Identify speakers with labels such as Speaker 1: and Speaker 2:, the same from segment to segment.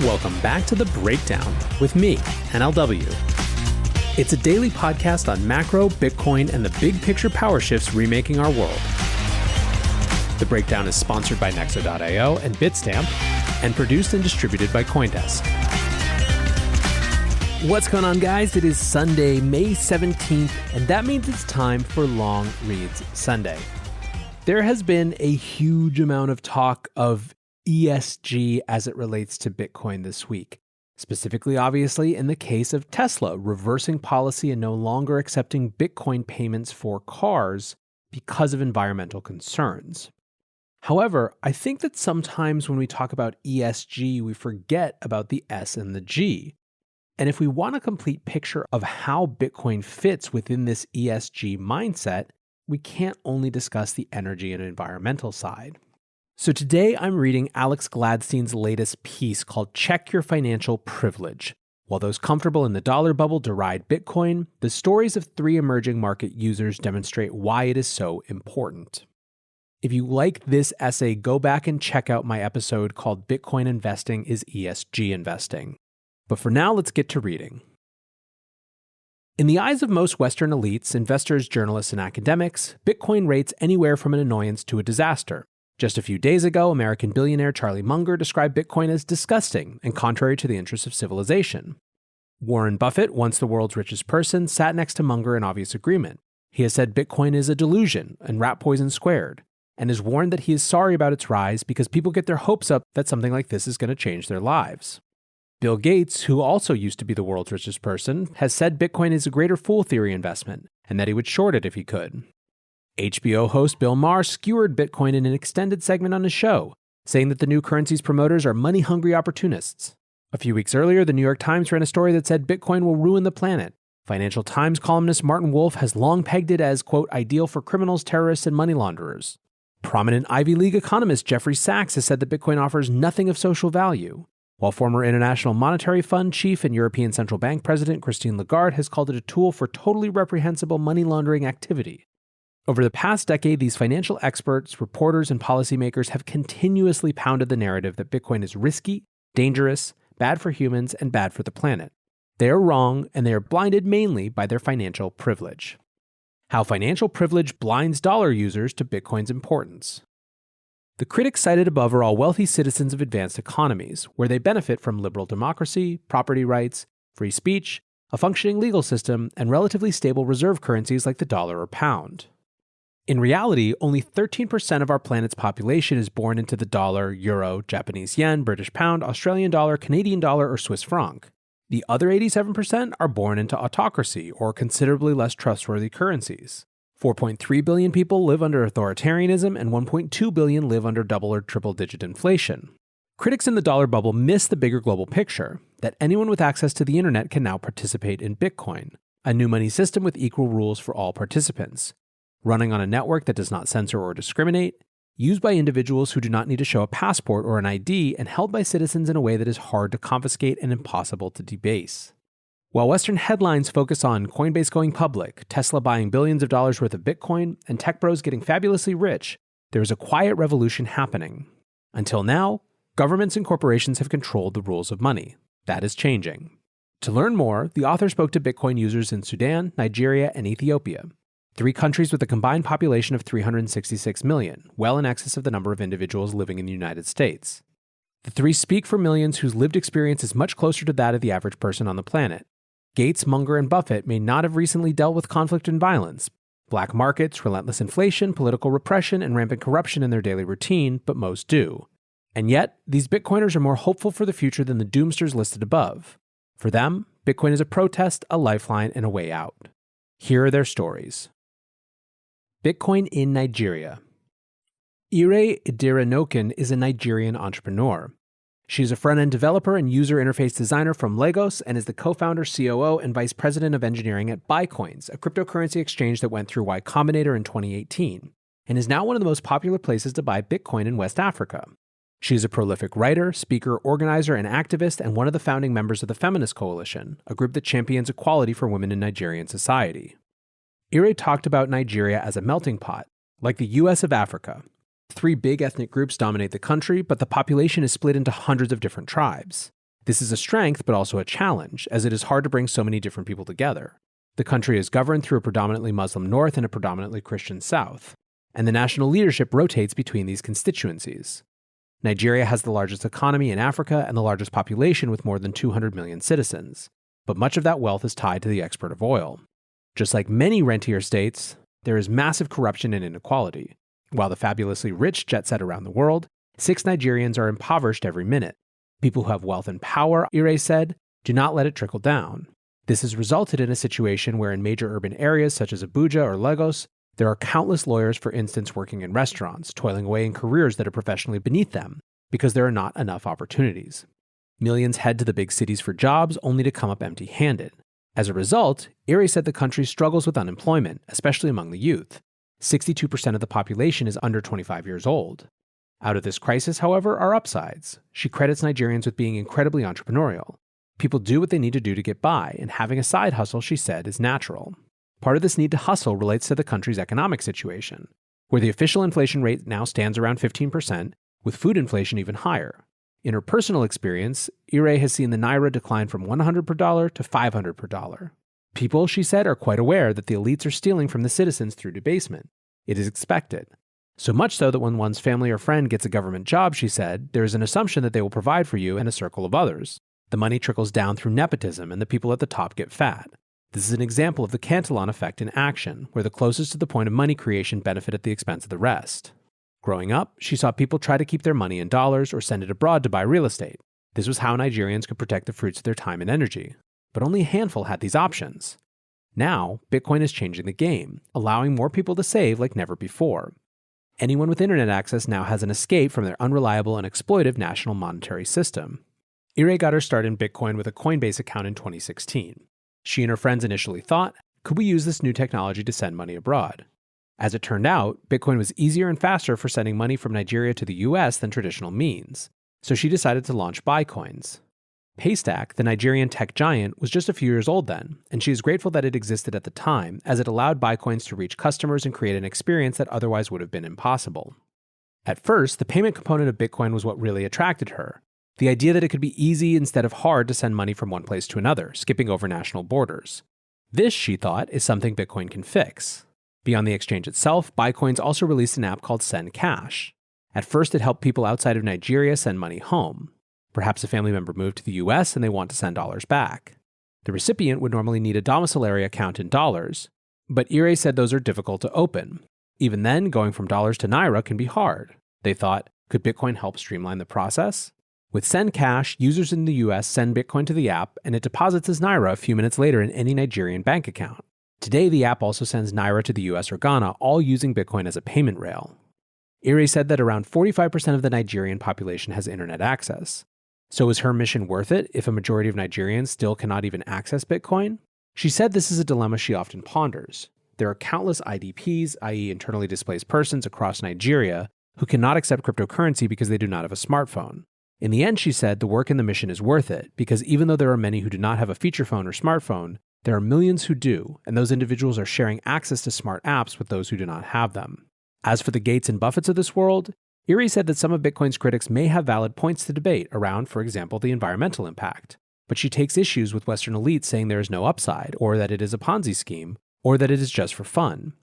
Speaker 1: Welcome back to The Breakdown with me, NLW. It's a daily podcast on macro, Bitcoin, and the big picture power shifts remaking our world. The Breakdown is sponsored by Nexo.io and Bitstamp, and produced and distributed by CoinDesk. What's going on, guys? It is Sunday, May 17th, and that means it's time for Long Reads Sunday. There has been a huge amount of talk of ESG as it relates to Bitcoin this week. Specifically, obviously, in the case of Tesla reversing policy and no longer accepting Bitcoin payments for cars because of environmental concerns. However, I think that sometimes when we talk about ESG, we forget about the S and the G. And if we want a complete picture of how Bitcoin fits within this ESG mindset, we can't only discuss the energy and environmental side. So today I'm reading Alex Gladstein's latest piece called Check Your Financial Privilege. While those comfortable in the dollar bubble deride Bitcoin, the stories of three emerging market users demonstrate why it is so important. If you like this essay, go back and check out my episode called Bitcoin Investing is ESG Investing. But for now, let's get to reading. In the eyes of most Western elites, investors, journalists, and academics, Bitcoin rates anywhere from an annoyance to a disaster. Just a few days ago, American billionaire Charlie Munger described Bitcoin as disgusting and contrary to the interests of civilization. Warren Buffett, once the world's richest person, sat next to Munger in obvious agreement. He has said Bitcoin is a delusion and rat poison squared, and has warned that he is sorry about its rise because people get their hopes up that something like this is going to change their lives. Bill Gates, who also used to be the world's richest person, has said Bitcoin is a greater fool theory investment, and that he would short it if he could. HBO host Bill Maher skewered Bitcoin in an extended segment on his show, saying that the new currency's promoters are money-hungry opportunists. A few weeks earlier, the New York Times ran a story that said Bitcoin will ruin the planet. Financial Times columnist Martin Wolf has long pegged it as, quote, ideal for criminals, terrorists, and money launderers. Prominent Ivy League economist Jeffrey Sachs has said that Bitcoin offers nothing of social value, while former International Monetary Fund chief and European Central Bank President Christine Lagarde has called it a tool for totally reprehensible money laundering activity. Over the past decade, these financial experts, reporters, and policymakers have continuously pounded the narrative that Bitcoin is risky, dangerous, bad for humans, and bad for the planet. They are wrong, and they are blinded mainly by their financial privilege. How financial privilege blinds dollar users to Bitcoin's importance. The critics cited above are all wealthy citizens of advanced economies, where they benefit from liberal democracy, property rights, free speech, a functioning legal system, and relatively stable reserve currencies like the dollar or pound. In reality, only 13% of our planet's population is born into the dollar, euro, Japanese yen, British pound, Australian dollar, Canadian dollar, or Swiss franc. The other 87% are born into autocracy or considerably less trustworthy currencies. 4.3 billion people live under authoritarianism and 1.2 billion live under double or triple-digit inflation. Critics in the dollar bubble miss the bigger global picture, that anyone with access to the internet can now participate in Bitcoin, a new money system with equal rules for all participants, running on a network that does not censor or discriminate, used by individuals who do not need to show a passport or an ID, and held by citizens in a way that is hard to confiscate and impossible to debase. While Western headlines focus on Coinbase going public, Tesla buying billions of dollars worth of Bitcoin, and tech bros getting fabulously rich, there is a quiet revolution happening. Until now, governments and corporations have controlled the rules of money. That is changing. To learn more, the author spoke to Bitcoin users in Sudan, Nigeria, and Ethiopia, three countries with a combined population of 366 million, well in excess of the number of individuals living in the United States. The three speak for millions whose lived experience is much closer to that of the average person on the planet. Gates, Munger, and Buffett may not have recently dealt with conflict and violence, black markets, relentless inflation, political repression, and rampant corruption in their daily routine, but most do. And yet, these Bitcoiners are more hopeful for the future than the doomsters listed above. For them, Bitcoin is a protest, a lifeline, and a way out. Here are their stories. Bitcoin in Nigeria. Ire Idiranoken is a Nigerian entrepreneur. She is a front-end developer and user interface designer from Lagos and is the co-founder, COO, and vice president of engineering at Bitcoins, a cryptocurrency exchange that went through Y Combinator in 2018, and is now one of the most popular places to buy Bitcoin in West Africa. She is a prolific writer, speaker, organizer, and activist, and one of the founding members of the Feminist Coalition, a group that champions equality for women in Nigerian society. Ire talked about Nigeria as a melting pot, like the US of Africa. 3 big ethnic groups dominate the country, but the population is split into hundreds of different tribes. This is a strength, but also a challenge, as it is hard to bring so many different people together. The country is governed through a predominantly Muslim north and a predominantly Christian south, and the national leadership rotates between these constituencies. Nigeria has the largest economy in Africa and the largest population with more than 200 million citizens, but much of that wealth is tied to the export of oil. Just like many rentier states, there is massive corruption and inequality. While the fabulously rich jet set around the world, 6 Nigerians are impoverished every minute. People who have wealth and power, Ire said, do not let it trickle down. This has resulted in a situation where in major urban areas such as Abuja or Lagos, there are countless lawyers, for instance, working in restaurants, toiling away in careers that are professionally beneath them, because there are not enough opportunities. Millions head to the big cities for jobs, only to come up empty-handed. As a result, Ire said the country struggles with unemployment, especially among the youth. 62% of the population is under 25 years old. Out of this crisis, however, are upsides. She credits Nigerians with being incredibly entrepreneurial. People do what they need to do to get by, and having a side hustle, she said, is natural. Part of this need to hustle relates to the country's economic situation, where the official inflation rate now stands around 15%, with food inflation even higher. In her personal experience, Ire has seen the naira decline from $100 per dollar to $500 per dollar. People, she said, are quite aware that the elites are stealing from the citizens through debasement. It is expected. So much so that when one's family or friend gets a government job, she said, there is an assumption that they will provide for you and a circle of others. The money trickles down through nepotism, and the people at the top get fat. This is an example of the Cantillon effect in action, where the closest to the point of money creation benefit at the expense of the rest. Growing up, she saw people try to keep their money in dollars or send it abroad to buy real estate. This was how Nigerians could protect the fruits of their time and energy. But only a handful had these options. Now, Bitcoin is changing the game, allowing more people to save like never before. Anyone with internet access now has an escape from their unreliable and exploitive national monetary system. Ire got her start in Bitcoin with a Coinbase account in 2016. She and her friends initially thought, could we use this new technology to send money abroad? As it turned out, Bitcoin was easier and faster for sending money from Nigeria to the US than traditional means, so she decided to launch Bitcoins. Paystack, the Nigerian tech giant, was just a few years old then, and she is grateful that it existed at the time, as it allowed Bitcoins to reach customers and create an experience that otherwise would have been impossible. At first, the payment component of Bitcoin was what really attracted her. The idea that it could be easy instead of hard to send money from one place to another, skipping over national borders. This, she thought, is something Bitcoin can fix. Beyond the exchange itself, Bitcoins also released an app called Send Cash. At first, it helped people outside of Nigeria send money home. Perhaps a family member moved to the US and they want to send dollars back. The recipient would normally need a domiciliary account in dollars, but Ire said those are difficult to open. Even then, going from dollars to naira can be hard. They thought, could Bitcoin help streamline the process? With Send Cash, users in the US send Bitcoin to the app and it deposits as naira a few minutes later in any Nigerian bank account. Today, the app also sends naira to the US or Ghana, all using Bitcoin as a payment rail. Ire said that around 45% of the Nigerian population has internet access. So is her mission worth it if a majority of Nigerians still cannot even access Bitcoin? She said this is a dilemma she often ponders. There are countless IDPs, i.e. internally displaced persons across Nigeria, who cannot accept cryptocurrency because they do not have a smartphone. In the end, she said, the work and the mission is worth it, because even though there are many who do not have a feature phone or smartphone, there are millions who do, and those individuals are sharing access to smart apps with those who do not have them. As for the Gates and Buffetts of this world, Ire said that some of Bitcoin's critics may have valid points to debate around, for example, the environmental impact. But she takes issues with Western elites saying there is no upside, or that it is a Ponzi scheme, or that it is just for fun.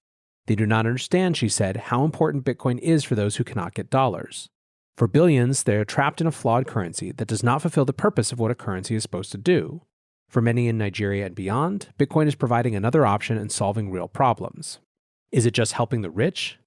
Speaker 1: They do not understand, she said, how important Bitcoin is for those who cannot get dollars. For billions, they are trapped in a flawed currency that does not fulfill the purpose of what a currency is supposed to do. For many in Nigeria and beyond, Bitcoin is providing another option and solving real problems. Is it just helping the rich?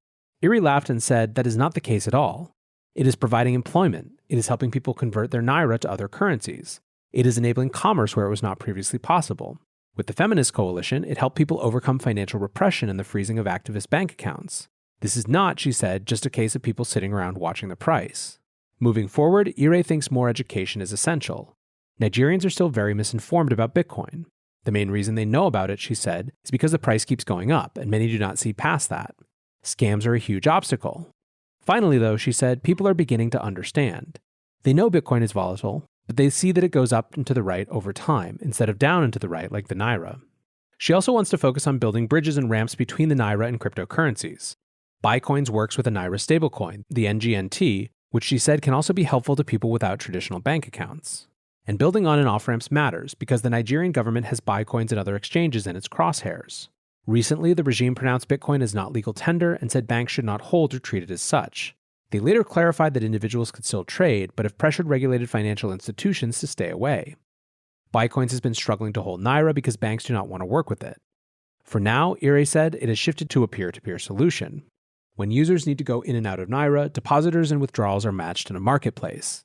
Speaker 1: Ire laughed and said that is not the case at all. It is providing employment. It is helping people convert their naira to other currencies. It is enabling commerce where it was not previously possible. With the Feminist Coalition, it helped people overcome financial repression and the freezing of activist bank accounts. This is not, she said, just a case of people sitting around watching the price. Moving forward, Ire thinks more education is essential. Nigerians are still very misinformed about Bitcoin. The main reason they know about it, she said, is because the price keeps going up, and many do not see past that. Scams are a huge obstacle. Finally, though, she said, people are beginning to understand. They know Bitcoin is volatile, but they see that it goes up and to the right over time, instead of down and to the right like the naira. She also wants to focus on building bridges and ramps between the naira and cryptocurrencies. Bitcoins works with a naira stablecoin, the NGNT, which she said can also be helpful to people without traditional bank accounts. And building on and off-ramps matters because the Nigerian government has Bitcoins and other exchanges in its crosshairs. Recently, the regime pronounced Bitcoin as not legal tender and said banks should not hold or treat it as such. They later clarified that individuals could still trade, but have pressured regulated financial institutions to stay away. Bitcoins has been struggling to hold Naira because banks do not want to work with it. For now, Ire said it has shifted to a peer-to-peer solution. When users need to go in and out of Naira, depositors and withdrawals are matched in a marketplace.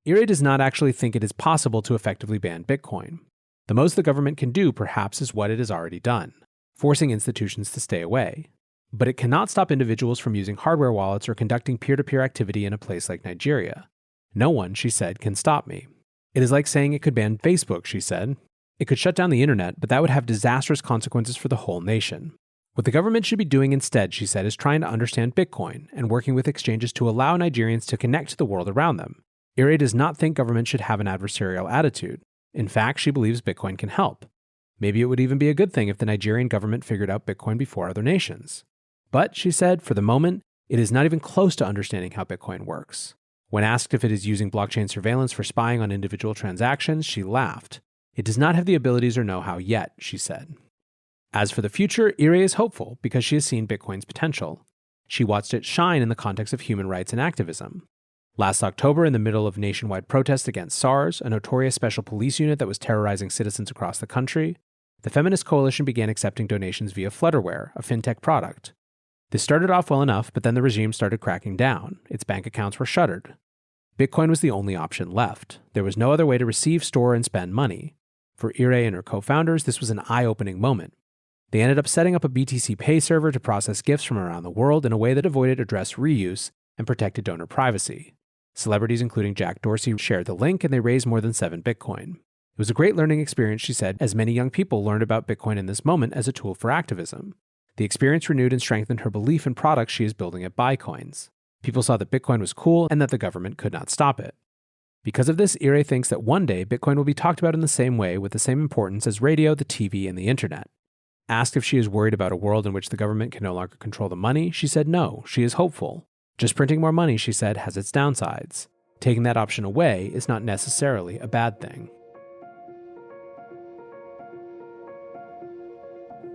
Speaker 1: Ire does not actually think it is possible to effectively ban Bitcoin. The most the government can do, perhaps, is what it has already done, forcing institutions to stay away. But it cannot stop individuals from using hardware wallets or conducting peer-to-peer activity in a place like Nigeria. No one, she said, can stop me. It is like saying it could ban Facebook, she said. It could shut down the internet, but that would have disastrous consequences for the whole nation. What the government should be doing instead, she said, is trying to understand Bitcoin and working with exchanges to allow Nigerians to connect to the world around them. Ire does not think government should have an adversarial attitude. In fact, she believes Bitcoin can help. Maybe it would even be a good thing if the Nigerian government figured out Bitcoin before other nations. But, she said, for the moment, it is not even close to understanding how Bitcoin works. When asked if it is using blockchain surveillance for spying on individual transactions, she laughed. It does not have the abilities or know-how yet, she said. As for the future, Ire is hopeful because she has seen Bitcoin's potential. She watched it shine in the context of human rights and activism. Last October, in the middle of nationwide protests against SARS, a notorious special police unit that was terrorizing citizens across the country, the feminist coalition began accepting donations via Flutterware, a fintech product. This started off well enough, but then the regime started cracking down. Its bank accounts were shuttered. Bitcoin was the only option left. There was no other way to receive, store, and spend money. For Ire and her co-founders, this was an eye-opening moment. They ended up setting up a BTC Pay server to process gifts from around the world in a way that avoided address reuse and protected donor privacy. Celebrities including Jack Dorsey shared the link, and they raised more than 7 Bitcoin. It was a great learning experience, she said, as many young people learned about Bitcoin in this moment as a tool for activism. The experience renewed and strengthened her belief in products she is building at Bitcoins. People saw that Bitcoin was cool and that the government could not stop it. Because of this, Ire thinks that one day Bitcoin will be talked about in the same way with the same importance as radio, the TV, and the internet. Asked if she is worried about a world in which the government can no longer control the money, she said no, she is hopeful. Just printing more money, she said, has its downsides. Taking that option away is not necessarily a bad thing.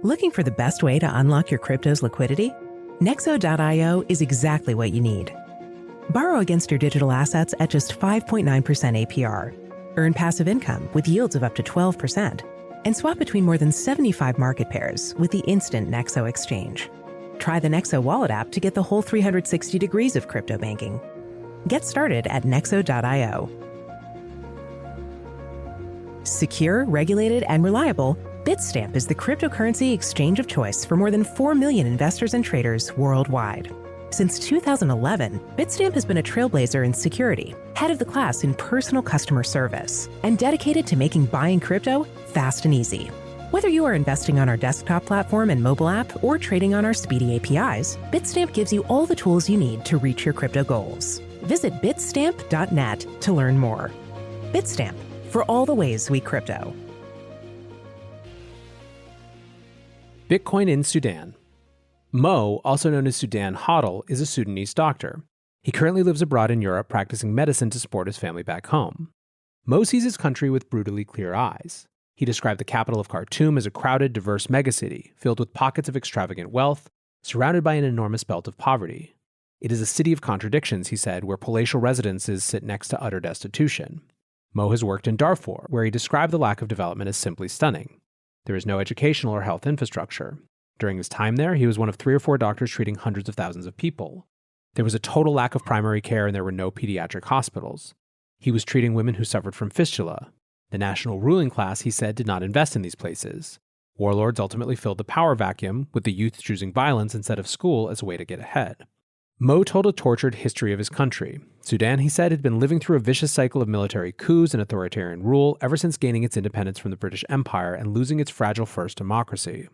Speaker 2: Looking for the best way to unlock your crypto's liquidity? Nexo.io is exactly what you need. Borrow against your digital assets at just 5.9% APR. Earn passive income with yields of up to 12%. And swap between more than 75 market pairs with the instant Nexo exchange. Try the Nexo wallet app to get the whole 360 degrees of crypto banking. Get started at Nexo.io. Secure, regulated, and reliable, Bitstamp is the cryptocurrency exchange of choice for more than 4 million investors and traders worldwide. Since 2011, Bitstamp has been a trailblazer in security, head of the class in personal customer service, and dedicated to making buying crypto fast and easy. Whether you are investing on our desktop platform and mobile app or trading on our speedy APIs, Bitstamp gives you all the tools you need to reach your crypto goals. Visit bitstamp.net to learn more. Bitstamp, for all the ways we crypto.
Speaker 1: Bitcoin in Sudan. Mo, also known as Sudan Hodl, is a Sudanese doctor. He currently lives abroad in Europe practicing medicine to support his family back home. Mo sees his country with brutally clear eyes. He described the capital of Khartoum as a crowded, diverse megacity, filled with pockets of extravagant wealth, surrounded by an enormous belt of poverty. It is a city of contradictions, he said, where palatial residences sit next to utter destitution. Mo has worked in Darfur, where he described the lack of development as simply stunning. There is no educational or health infrastructure. During his time there, he was one of 3 or 4 doctors treating hundreds of thousands of people. There was a total lack of primary care and there were no pediatric hospitals. He was treating women who suffered from fistula. The national ruling class, he said, did not invest in these places. Warlords ultimately filled the power vacuum, with the youth choosing violence instead of school as a way to get ahead. Mo told a tortured history of his country. Sudan, he said, had been living through a vicious cycle of military coups and authoritarian rule ever since gaining its independence from the British Empire and losing its fragile first democracy.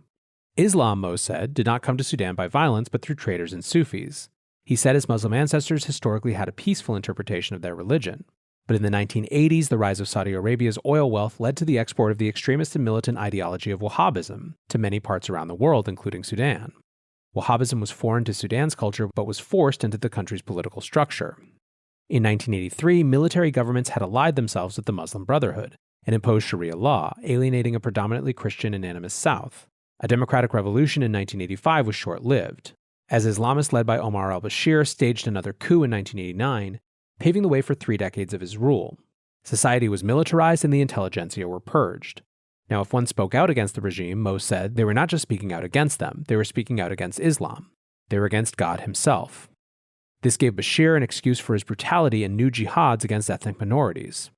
Speaker 1: Islam, Mo said, did not come to Sudan by violence but through traders and Sufis. He said his Muslim ancestors historically had a peaceful interpretation of their religion. But in the 1980s, the rise of Saudi Arabia's oil wealth led to the export of the extremist and militant ideology of Wahhabism to many parts around the world, including Sudan. Wahhabism was foreign to Sudan's culture but was forced into the country's political structure. In 1983, military governments had allied themselves with the Muslim Brotherhood and imposed Sharia law, alienating a predominantly Christian and animist South. A democratic revolution in 1985 was short-lived, as Islamists led by Omar al-Bashir staged another coup in 1989, paving the way for 3 decades of his rule. Society was militarized and the intelligentsia were purged. Now, if one spoke out against the regime, Mo said they were not just speaking out against them, they were speaking out against Islam. They were against God himself. This gave Bashir an excuse for his brutality and new jihads against ethnic minorities.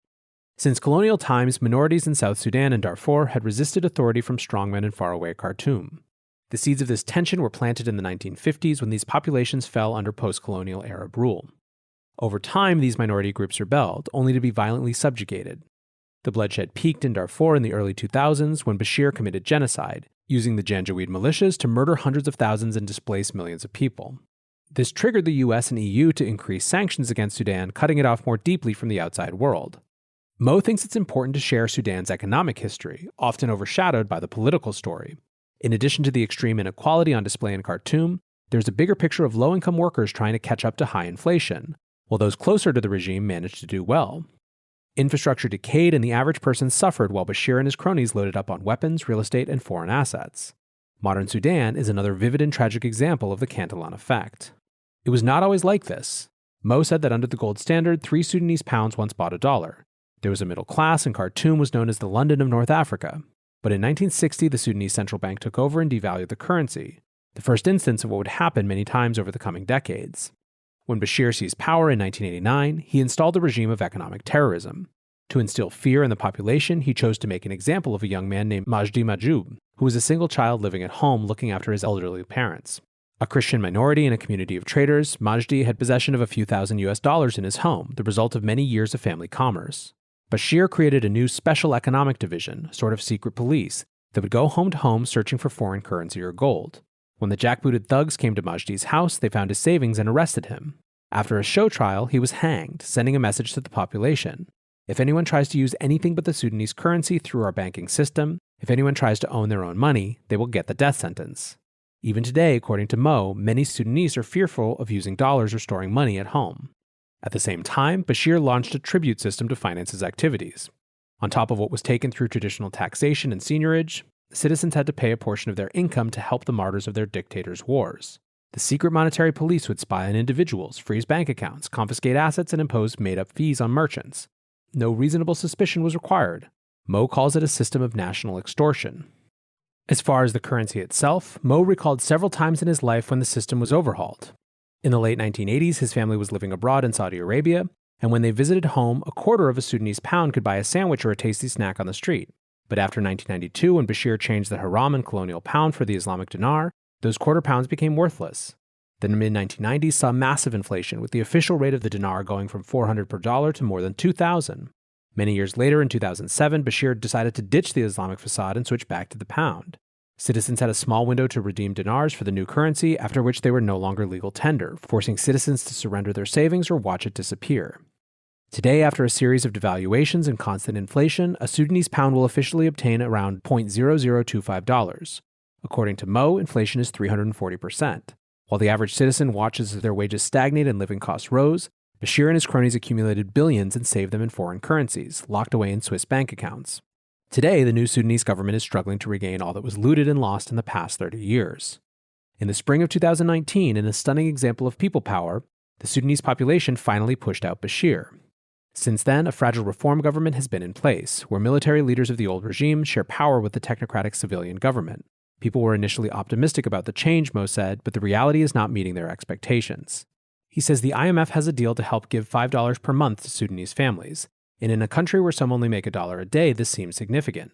Speaker 1: Since colonial times, minorities in South Sudan and Darfur had resisted authority from strongmen in faraway Khartoum. The seeds of this tension were planted in the 1950s when these populations fell under post-colonial Arab rule. Over time, these minority groups rebelled, only to be violently subjugated. The bloodshed peaked in Darfur in the early 2000s when Bashir committed genocide, using the Janjaweed militias to murder hundreds of thousands and displace millions of people. This triggered the US and EU to increase sanctions against Sudan, cutting it off more deeply from the outside world. Mo thinks it's important to share Sudan's economic history, often overshadowed by the political story. In addition to the extreme inequality on display in Khartoum, there's a bigger picture of low-income workers trying to catch up to high inflation, while those closer to the regime managed to do well. Infrastructure decayed and the average person suffered while Bashir and his cronies loaded up on weapons, real estate, and foreign assets. Modern Sudan is another vivid and tragic example of the Cantillon effect. It was not always like this. Mo said that under the gold standard, 3 Sudanese pounds once bought $1. There was a middle class, and Khartoum was known as the London of North Africa. But in 1960, the Sudanese central bank took over and devalued the currency, the first instance of what would happen many times over the coming decades. When Bashir seized power in 1989, he installed a regime of economic terrorism. To instill fear in the population, he chose to make an example of a young man named Majdi Majoub, who was a single child living at home looking after his elderly parents. A Christian minority in a community of traders, Majdi had possession of a few thousand US dollars in his home, the result of many years of family commerce. Bashir created a new special economic division, a sort of secret police, that would go home to home searching for foreign currency or gold. When the jackbooted thugs came to Majdi's house, they found his savings and arrested him. After a show trial, he was hanged, sending a message to the population. If anyone tries to use anything but the Sudanese currency through our banking system, if anyone tries to own their own money, they will get the death sentence. Even today, according to Mo, many Sudanese are fearful of using dollars or storing money at home. At the same time, Bashir launched a tribute system to finance his activities. On top of what was taken through traditional taxation and seigniorage, citizens had to pay a portion of their income to help the martyrs of their dictators' wars. The secret monetary police would spy on individuals, freeze bank accounts, confiscate assets, and impose made-up fees on merchants. No reasonable suspicion was required. Mo calls it a system of national extortion. As far as the currency itself, Mo recalled several times in his life when the system was overhauled. In the late 1980s, his family was living abroad in Saudi Arabia, and when they visited home, a quarter of a Sudanese pound could buy a sandwich or a tasty snack on the street. But after 1992, when Bashir changed the haram and colonial pound for the Islamic dinar, those quarter pounds became worthless. The mid-1990s saw massive inflation, with the official rate of the dinar going from $400 per dollar to more than $2,000. Many years later, in 2007, Bashir decided to ditch the Islamic facade and switch back to the pound. Citizens had a small window to redeem dinars for the new currency, after which they were no longer legal tender, forcing citizens to surrender their savings or watch it disappear. Today, after a series of devaluations and constant inflation, a Sudanese pound will officially obtain around $0.0025. According to Mo, inflation is 340%. While the average citizen watches as their wages stagnate and living costs rose, Bashir and his cronies accumulated billions and saved them in foreign currencies, locked away in Swiss bank accounts. Today, the new Sudanese government is struggling to regain all that was looted and lost in the past 30 years. In the spring of 2019, in a stunning example of people power, the Sudanese population finally pushed out Bashir. Since then, a fragile reform government has been in place, where military leaders of the old regime share power with the technocratic civilian government. People were initially optimistic about the change, Mo said, but the reality is not meeting their expectations. He says the IMF has a deal to help give $5 per month to Sudanese families, and in a country where some only make $1 a day, this seems significant.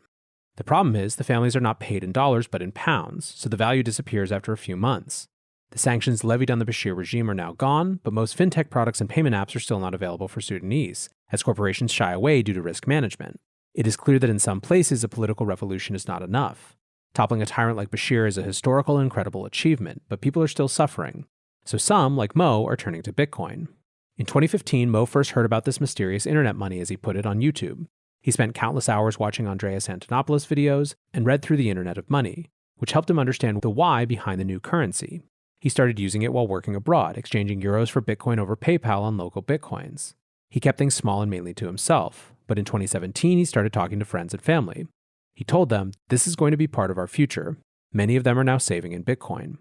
Speaker 1: The problem is, the families are not paid in dollars but in pounds, so the value disappears after a few months. The sanctions levied on the Bashir regime are now gone, but most fintech products and payment apps are still not available for Sudanese, as corporations shy away due to risk management. It is clear that in some places a political revolution is not enough. Toppling a tyrant like Bashir is a historical and incredible achievement, but people are still suffering. So some, like Mo, are turning to Bitcoin. In 2015, Mo first heard about this mysterious internet money, as he put it, on YouTube. He spent countless hours watching Andreas Antonopoulos videos and read through the Internet of Money, which helped him understand the why behind the new currency. He started using it while working abroad, exchanging euros for Bitcoin over PayPal on local Bitcoins. He kept things small and mainly to himself, but in 2017 he started talking to friends and family. He told them, "This is going to be part of our future." Many of them are now saving in Bitcoin.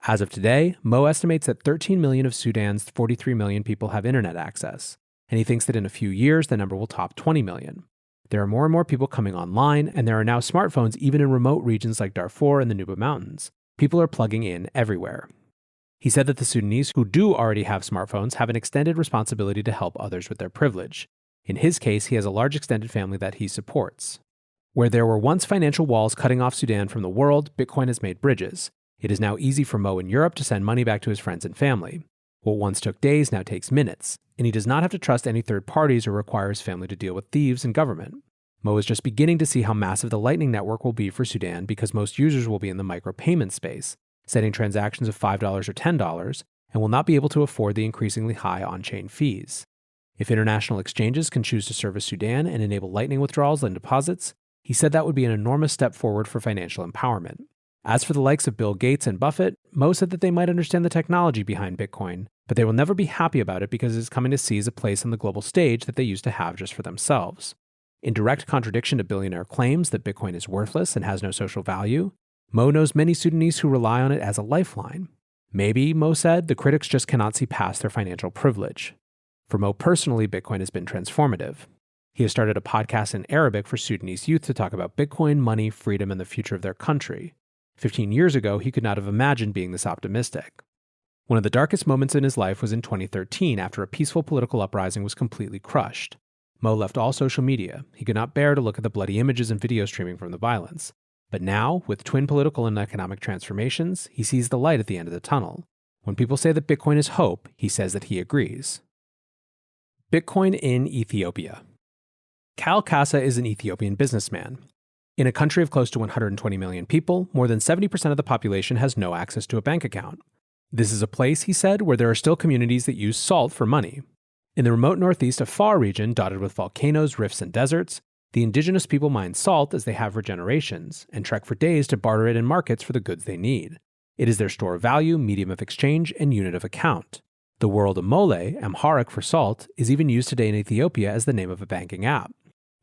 Speaker 1: As of today, Mo estimates that 13 million of Sudan's 43 million people have internet access, and he thinks that in a few years the number will top 20 million. There are more and more people coming online, and there are now smartphones even in remote regions like Darfur and the Nuba Mountains. People are plugging in everywhere. He said that the Sudanese who do already have smartphones have an extended responsibility to help others with their privilege. In his case, he has a large extended family that he supports. Where there were once financial walls cutting off Sudan from the world, Bitcoin has made bridges. It is now easy for Mo in Europe to send money back to his friends and family. What once took days now takes minutes, and he does not have to trust any third parties or require his family to deal with thieves and government. Mo is just beginning to see how massive the Lightning Network will be for Sudan because most users will be in the micropayment space, setting transactions of $5 or $10, and will not be able to afford the increasingly high on-chain fees. If international exchanges can choose to service Sudan and enable Lightning withdrawals and deposits, he said that would be an enormous step forward for financial empowerment. As for the likes of Bill Gates and Buffett, Mo said that they might understand the technology behind Bitcoin, but they will never be happy about it because it is coming to seize a place on the global stage that they used to have just for themselves. In direct contradiction to billionaire claims that Bitcoin is worthless and has no social value, Mo knows many Sudanese who rely on it as a lifeline. Maybe, Mo said, the critics just cannot see past their financial privilege. For Mo personally, Bitcoin has been transformative. He has started a podcast in Arabic for Sudanese youth to talk about Bitcoin, money, freedom, and the future of their country. 15 years ago, he could not have imagined being this optimistic. One of the darkest moments in his life was in 2013 after a peaceful political uprising was completely crushed. Mo left all social media. He could not bear to look at the bloody images and video streaming from the violence. But now, with twin political and economic transformations, he sees the light at the end of the tunnel. When people say that Bitcoin is hope, he says that he agrees. Bitcoin in Ethiopia. Cal Kasa is an Ethiopian businessman. In a country of close to 120 million people, more than 70% of the population has no access to a bank account. This is a place, he said, where there are still communities that use salt for money. In the remote northeast Afar region, dotted with volcanoes, rifts, and deserts, the indigenous people mine salt as they have for generations, and trek for days to barter it in markets for the goods they need. It is their store of value, medium of exchange, and unit of account. The word amole, Amharic for salt, is even used today in Ethiopia as the name of a banking app.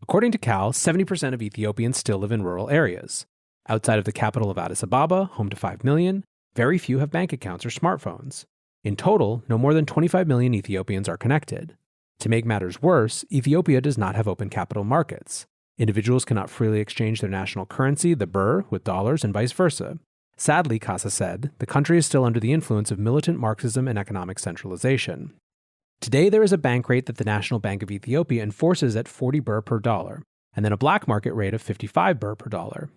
Speaker 1: According to Cal, 70% of Ethiopians still live in rural areas. Outside of the capital of Addis Ababa, home to 5 million, very few have bank accounts or smartphones. In total, no more than 25 million Ethiopians are connected. To make matters worse, Ethiopia does not have open capital markets. Individuals cannot freely exchange their national currency, the birr, with dollars and vice versa. Sadly, Kasa said, the country is still under the influence of militant Marxism and economic centralization. Today, there is a bank rate that the National Bank of Ethiopia enforces at 40 birr per dollar, and then a black market rate of 55 birr per dollar.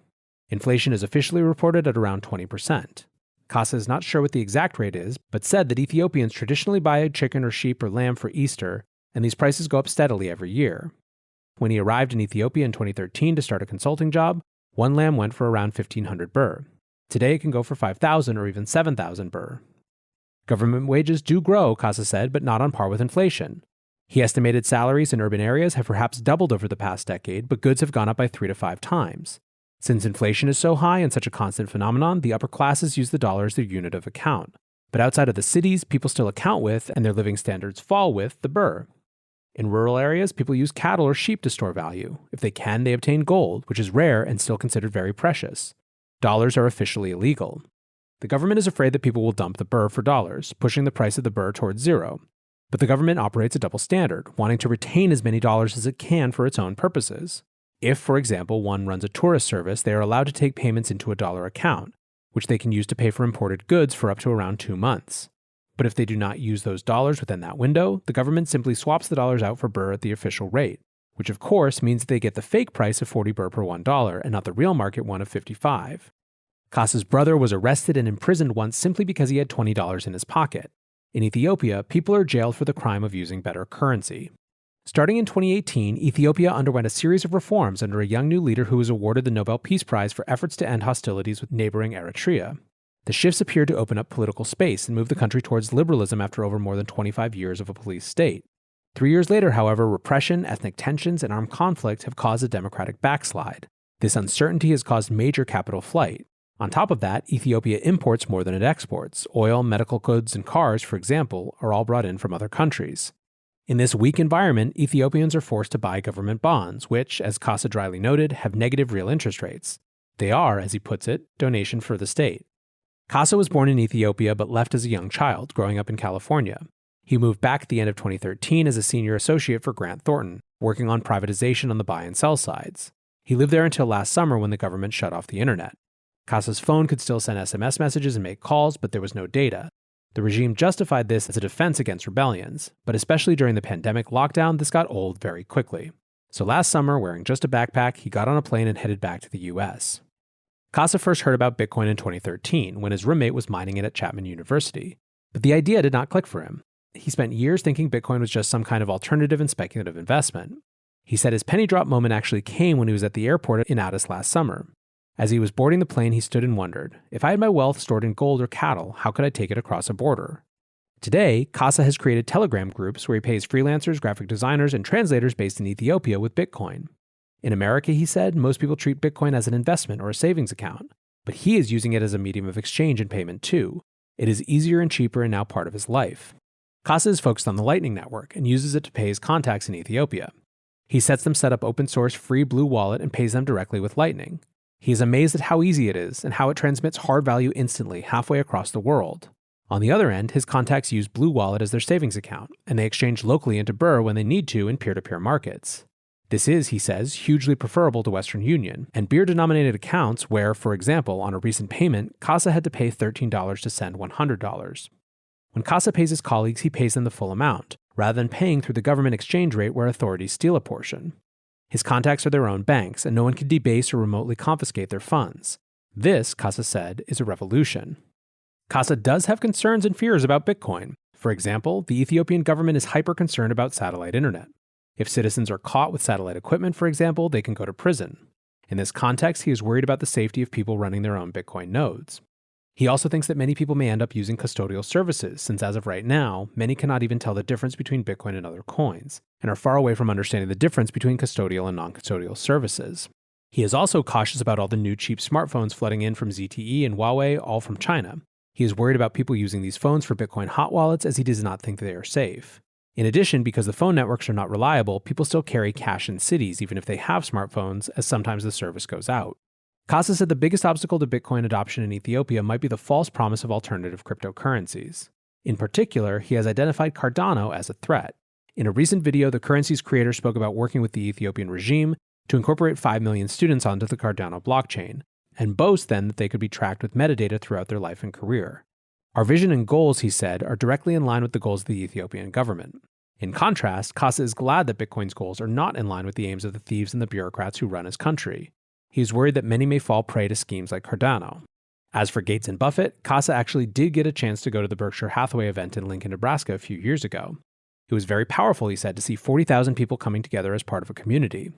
Speaker 1: Inflation is officially reported at around 20%. Kasa is not sure what the exact rate is, but said that Ethiopians traditionally buy a chicken or sheep or lamb for Easter, and these prices go up steadily every year. When he arrived in Ethiopia in 2013 to start a consulting job, one lamb went for around 1,500 birr. Today it can go for 5,000 or even 7,000 birr. Government wages do grow, Kasa said, but not on par with inflation. He estimated salaries in urban areas have perhaps doubled over the past decade, but goods have gone up by 3 to 5 times. Since inflation is so high and such a constant phenomenon, the upper classes use the dollar as their unit of account. But outside of the cities, people still account with, and their living standards fall with, the birr. In rural areas, people use cattle or sheep to store value. If they can, they obtain gold, which is rare and still considered very precious. Dollars are officially illegal. The government is afraid that people will dump the birr for dollars, pushing the price of the birr towards zero. But the government operates a double standard, wanting to retain as many dollars as it can for its own purposes. If, for example, one runs a tourist service, they are allowed to take payments into a dollar account, which they can use to pay for imported goods for up to around 2 months. But if they do not use those dollars within that window, the government simply swaps the dollars out for birr at the official rate, which of course means that they get the fake price of 40 birr per $1 and not the real market one of 55. Kasa's brother was arrested and imprisoned once simply because he had $20 in his pocket. In Ethiopia, people are jailed for the crime of using better currency. Starting in 2018, Ethiopia underwent a series of reforms under a young new leader who was awarded the Nobel Peace Prize for efforts to end hostilities with neighboring Eritrea. The shifts appeared to open up political space and move the country towards liberalism after over more than 25 years of a police state. 3 years later, however, repression, ethnic tensions, and armed conflict have caused a democratic backslide. This uncertainty has caused major capital flight. On top of that, Ethiopia imports more than it exports. Oil, medical goods, and cars, for example, are all brought in from other countries. In this weak environment, Ethiopians are forced to buy government bonds, which, as Kassa dryly noted, have negative real interest rates. They are, as he puts it, donation for the state. Kassa was born in Ethiopia but left as a young child, growing up in California. He moved back at the end of 2013 as a senior associate for Grant Thornton, working on privatization on the buy and sell sides. He lived there until last summer when the government shut off the internet. Kassa's phone could still send SMS messages and make calls, but there was no data. The regime justified this as a defense against rebellions, but especially during the pandemic lockdown, this got old very quickly. So last summer, wearing just a backpack, he got on a plane and headed back to the US. Kassa first heard about Bitcoin in 2013 when his roommate was mining it at Chapman University. But the idea did not click for him. He spent years thinking Bitcoin was just some kind of alternative and speculative investment. He said his penny drop moment actually came when he was at the airport in Addis last summer. As he was boarding the plane, he stood and wondered, if I had my wealth stored in gold or cattle, how could I take it across a border? Today, Kassa has created Telegram groups where he pays freelancers, graphic designers, and translators based in Ethiopia with Bitcoin. In America, he said, most people treat Bitcoin as an investment or a savings account, but he is using it as a medium of exchange and payment too. It is easier and cheaper and now part of his life. Kassa is focused on the Lightning Network and uses it to pay his contacts in Ethiopia. He sets them set up open source free Blue Wallet and pays them directly with Lightning. He is amazed at how easy it is and how it transmits hard value instantly halfway across the world. On the other end, his contacts use Blue Wallet as their savings account, and they exchange locally into Birr when they need to in peer-to-peer markets. This is, he says, hugely preferable to Western Union and Birr-denominated accounts where, for example, on a recent payment, Kassa had to pay $13 to send $100. When Kassa pays his colleagues, he pays them the full amount, rather than paying through the government exchange rate where authorities steal a portion. His contacts are their own banks, and no one can debase or remotely confiscate their funds. This, Kassa said, is a revolution. Kassa does have concerns and fears about Bitcoin. For example, the Ethiopian government is hyper-concerned about satellite internet. If citizens are caught with satellite equipment, for example, they can go to prison. In this context, he is worried about the safety of people running their own Bitcoin nodes. He also thinks that many people may end up using custodial services, since as of right now, many cannot even tell the difference between Bitcoin and other coins, and are far away from understanding the difference between custodial and non-custodial services. He is also cautious about all the new cheap smartphones flooding in from ZTE and Huawei, all from China. He is worried about people using these phones for Bitcoin hot wallets as he does not think they are safe. In addition, because the phone networks are not reliable, people still carry cash in cities even if they have smartphones, as sometimes the service goes out. Kassa said the biggest obstacle to Bitcoin adoption in Ethiopia might be the false promise of alternative cryptocurrencies. In particular, he has identified Cardano as a threat. In a recent video, the currency's creator spoke about working with the Ethiopian regime to incorporate 5 million students onto the Cardano blockchain, and boast then that they could be tracked with metadata throughout their life and career. Our vision and goals, he said, are directly in line with the goals of the Ethiopian government. In contrast, Kassa is glad that Bitcoin's goals are not in line with the aims of the thieves and the bureaucrats who run his country. He is worried that many may fall prey to schemes like Cardano. As for Gates and Buffett, Kassa actually did get a chance to go to the Berkshire Hathaway event in Lincoln, Nebraska a few years ago. It was very powerful, he said, to see 40,000 people coming together as part of a community.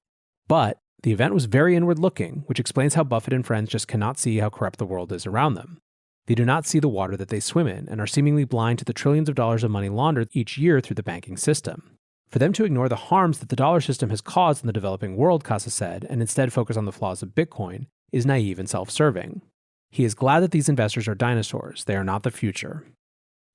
Speaker 1: But the event was very inward-looking, which explains how Buffett and friends just cannot see how corrupt the world is around them. They do not see the water that they swim in and are seemingly blind to the trillions of dollars of money laundered each year through the banking system. For them to ignore the harms that the dollar system has caused in the developing world, Kassa said, and instead focus on the flaws of Bitcoin, is naive and self-serving. He is glad that these investors are dinosaurs. They are not the future.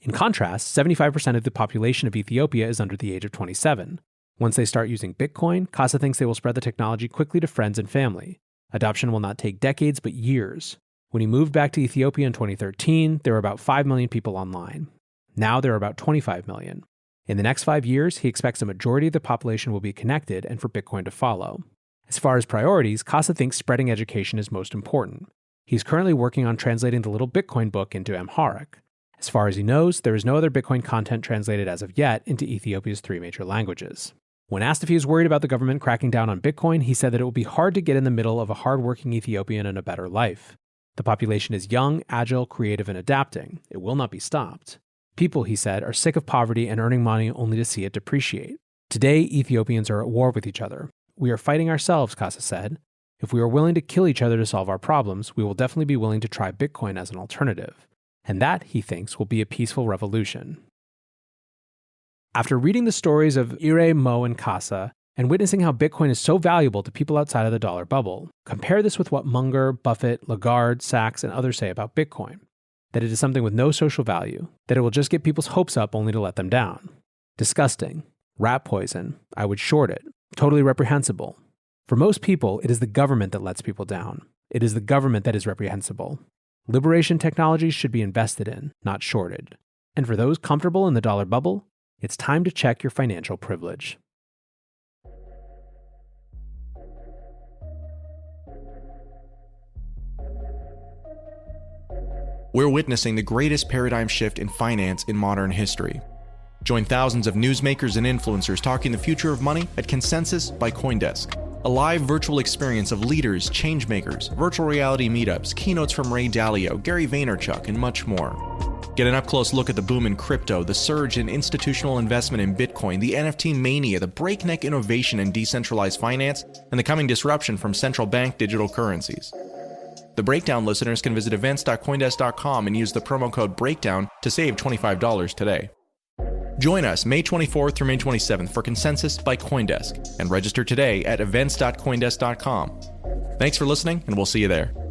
Speaker 1: In contrast, 75% of the population of Ethiopia is under the age of 27. Once they start using Bitcoin, Kassa thinks they will spread the technology quickly to friends and family. Adoption will not take decades, but years. When he moved back to Ethiopia in 2013, there were about 5 million people online. Now there are about 25 million. In the next 5 years, he expects a majority of the population will be connected and for Bitcoin to follow. As far as priorities, Kassa thinks spreading education is most important. He's currently working on translating the Little Bitcoin book into Amharic. As far as he knows, there is no other Bitcoin content translated as of yet into Ethiopia's 3 major languages. When asked if he is worried about the government cracking down on Bitcoin, he said that it will be hard to get in the middle of a hardworking Ethiopian and a better life. The population is young, agile, creative, and adapting. It will not be stopped. People, he said, are sick of poverty and earning money only to see it depreciate. Today, Ethiopians are at war with each other. We are fighting ourselves, Kassa said. If we are willing to kill each other to solve our problems, we will definitely be willing to try Bitcoin as an alternative. And that, he thinks, will be a peaceful revolution. After reading the stories of Ire, Mo, and Kassa, and witnessing how Bitcoin is so valuable to people outside of the dollar bubble. Compare this with what Munger, Buffett, Lagarde, Sachs, and others say about Bitcoin, that it is something with no social value, that it will just get people's hopes up only to let them down. Disgusting. Rat poison. I would short it. Totally reprehensible. For most people, it is the government that lets people down. It is the government that is reprehensible. Liberation technologies should be invested in, not shorted. And for those comfortable in the dollar bubble, it's time to check your financial privilege.
Speaker 3: We're witnessing the greatest paradigm shift in finance in modern history. Join thousands of newsmakers and influencers talking the future of money at Consensus by CoinDesk, a live virtual experience of leaders, changemakers, virtual reality meetups, keynotes from Ray Dalio, Gary Vaynerchuk, and much more. Get an up-close look at the boom in crypto, the surge in institutional investment in Bitcoin, the NFT mania, the breakneck innovation in decentralized finance, and the coming disruption from central bank digital currencies. The Breakdown listeners can visit events.coindesk.com and use the promo code BREAKDOWN to save $25 today. Join us May 24th through May 27th for Consensus by CoinDesk and register today at events.coindesk.com. Thanks for listening, and we'll see you there.